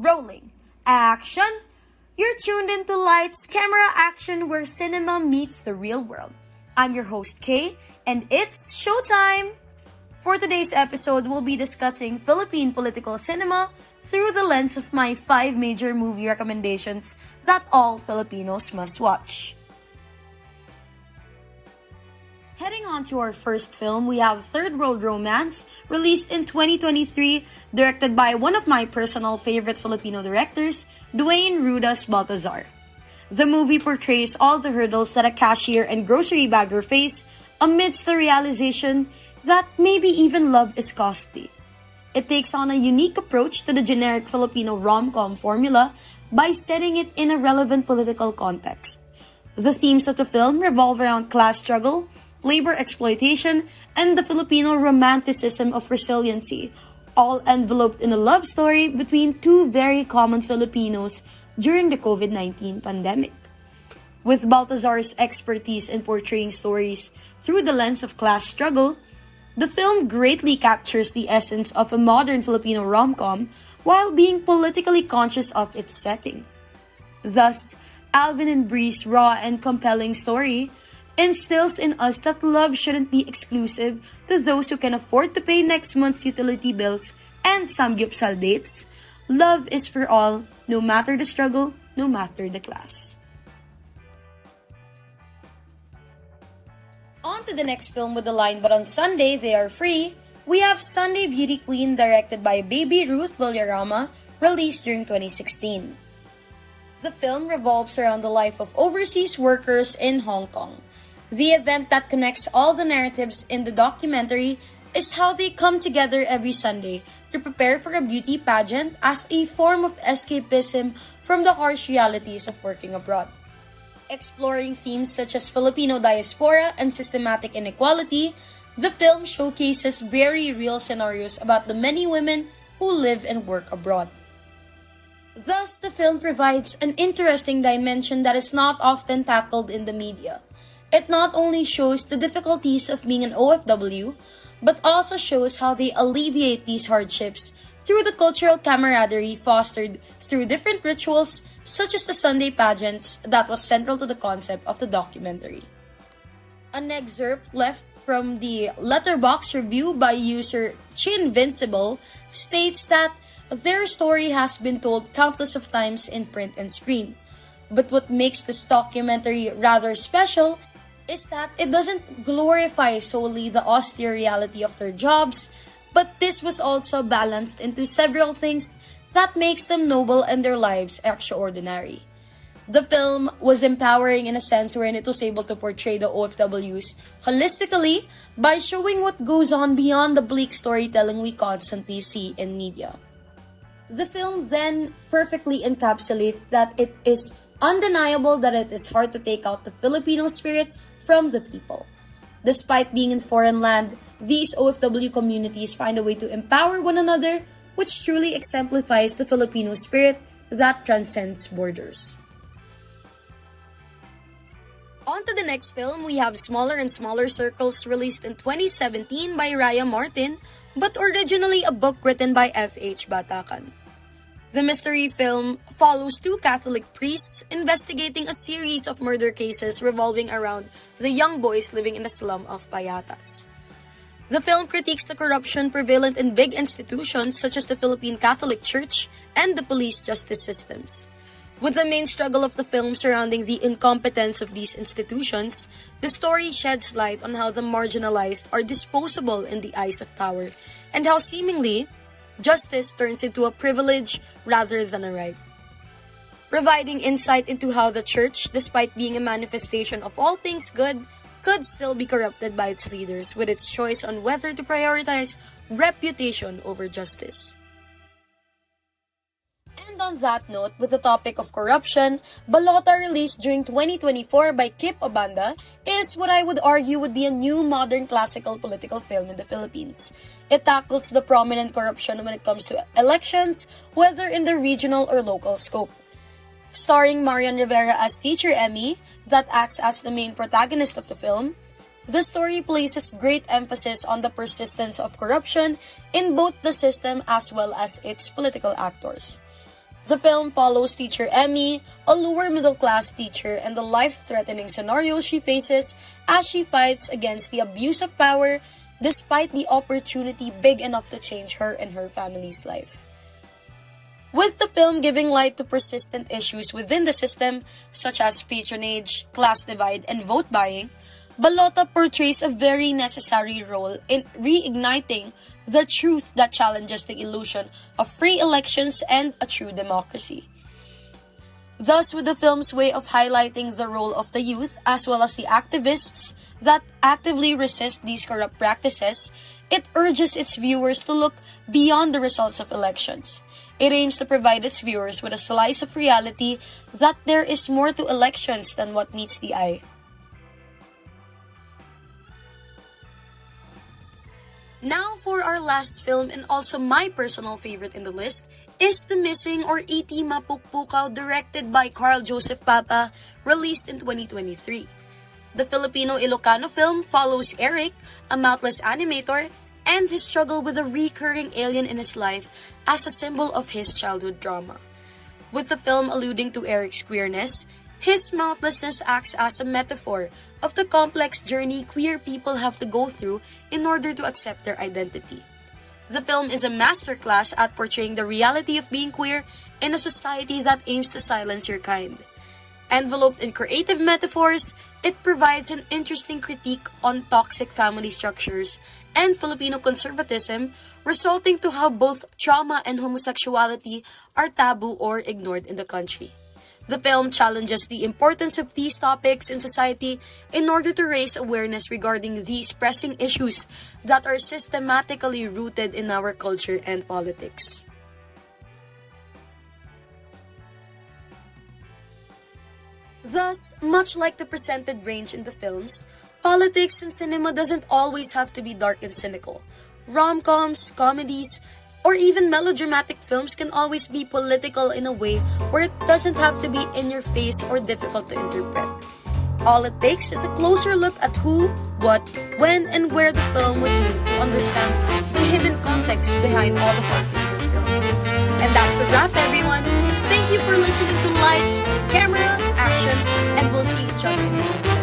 Rolling. Action! You're tuned into Lights, Camera, Action, where cinema meets the real world. I'm your host, Kay, and it's showtime! For today's episode, we'll be discussing Philippine political cinema through the lens of my 5 major movie recommendations that all Filipinos must watch. Heading on to our first film, we have Third World Romance, released in 2023, directed by one of my personal favorite Filipino directors, Dwein Baltazar. The movie portrays all the hurdles that a cashier and grocery bagger face amidst the realization that maybe even love is costly. It takes on a unique approach to the generic Filipino rom-com formula by setting it in a relevant political context. The themes of the film revolve around class struggle, labor exploitation, and the Filipino romanticism of resiliency, all enveloped in a love story between two very common Filipinos during the COVID-19 pandemic. With Baltazar's expertise in portraying stories through the lens of class struggle, the film greatly captures the essence of a modern Filipino rom-com while being politically conscious of its setting. Thus, Alvin and Bree's raw and compelling story instills in us that love shouldn't be exclusive to those who can afford to pay next month's utility bills and samgyupsal dates. Love is for all, no matter the struggle, no matter the class. On to the next film with the line, "But on Sunday they are free," we have Sunday Beauty Queen, directed by baby Ruth Villarama, released during 2016. The film revolves around the life of overseas workers in Hong Kong. The event that connects all the narratives in the documentary is how they come together every Sunday to prepare for a beauty pageant as a form of escapism from the harsh realities of working abroad. Exploring themes such as Filipino diaspora and systematic inequality, the film showcases very real scenarios about the many women who live and work abroad. Thus, the film provides an interesting dimension that is not often tackled in the media. It not only shows the difficulties of being an OFW, but also shows how they alleviate these hardships through the cultural camaraderie fostered through different rituals such as the Sunday pageants that was central to the concept of the documentary. An excerpt left from the Letterboxd review by user Chinvincible states that their story has been told countless of times in print and screen. But what makes this documentary rather special is that it doesn't glorify solely the austere reality of their jobs, but this was also balanced into several things that makes them noble and their lives extraordinary. The film was empowering in a sense wherein it was able to portray the OFWs holistically by showing what goes on beyond the bleak storytelling we constantly see in media. The film then perfectly encapsulates that it is undeniable that it is hard to take out the Filipino spirit from the people. Despite being in foreign land, these OFW communities find a way to empower one another, which truly exemplifies the Filipino spirit that transcends borders. On to the next film, we have Smaller and Smaller Circles, released in 2017 by Raya Martin, but originally a book written by F.H. Batacan. The mystery film follows 2 Catholic priests investigating a series of murder cases revolving around the young boys living in the slum of Payatas. The film critiques the corruption prevalent in big institutions such as the Philippine Catholic Church and the police justice systems. With the main struggle of the film surrounding the incompetence of these institutions, the story sheds light on how the marginalized are disposable in the eyes of power and how seemingly justice turns into a privilege rather than a right. Providing insight into how the church, despite being a manifestation of all things good, could still be corrupted by its leaders with its choice on whether to prioritize reputation over justice. And on that note, with the topic of corruption, Balota, released during 2024 by Oebanda, is what I would argue would be a new modern classical political film in the Philippines. It tackles the prominent corruption when it comes to elections, whether in the regional or local scope. Starring Marian Rivera as Teacher Emmy, that acts as the main protagonist of the film, the story places great emphasis on the persistence of corruption in both the system as well as its political actors. The film follows teacher Emmy, a lower middle class teacher, and the life-threatening scenarios she faces as she fights against the abuse of power despite the opportunity big enough to change her and her family's life. With the film giving light to persistent issues within the system, such as patronage, class divide, and vote buying, Balota portrays a very necessary role in reigniting the truth that challenges the illusion of free elections and a true democracy. Thus, with the film's way of highlighting the role of the youth as well as the activists that actively resist these corrupt practices, it urges its viewers to look beyond the results of elections. It aims to provide its viewers with a slice of reality that there is more to elections than what meets the eye. Now for our last film, and also my personal favorite in the list, is The Missing or E.T. Mapukpukaw, directed by Carl Joseph Papa, released in 2023. The Filipino-Ilocano film follows Eric, a mouthless animator, and his struggle with a recurring alien in his life as a symbol of his childhood trauma. With the film alluding to Eric's queerness, his mouthlessness acts as a metaphor of the complex journey queer people have to go through in order to accept their identity. The film is a masterclass at portraying the reality of being queer in a society that aims to silence your kind. Enveloped in creative metaphors, it provides an interesting critique on toxic family structures and Filipino conservatism, resulting to how both trauma and homosexuality are taboo or ignored in the country. The film challenges the importance of these topics in society in order to raise awareness regarding these pressing issues that are systematically rooted in our culture and politics. Thus, much like the presented range in the films, politics in cinema doesn't always have to be dark and cynical. Rom-coms, comedies, or even melodramatic films can always be political in a way where it doesn't have to be in your face or difficult to interpret. All it takes is a closer look at who, what, when, and where the film was made to understand the hidden context behind all of our favorite films. And that's a wrap, everyone. Thank you for listening to Lights, Camera, Action, and we'll see each other in the next